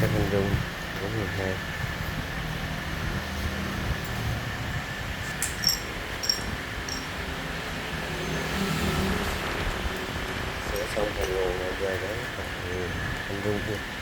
các con rung 42. Sửa xong phần nguồn rồi về đó con rung kia.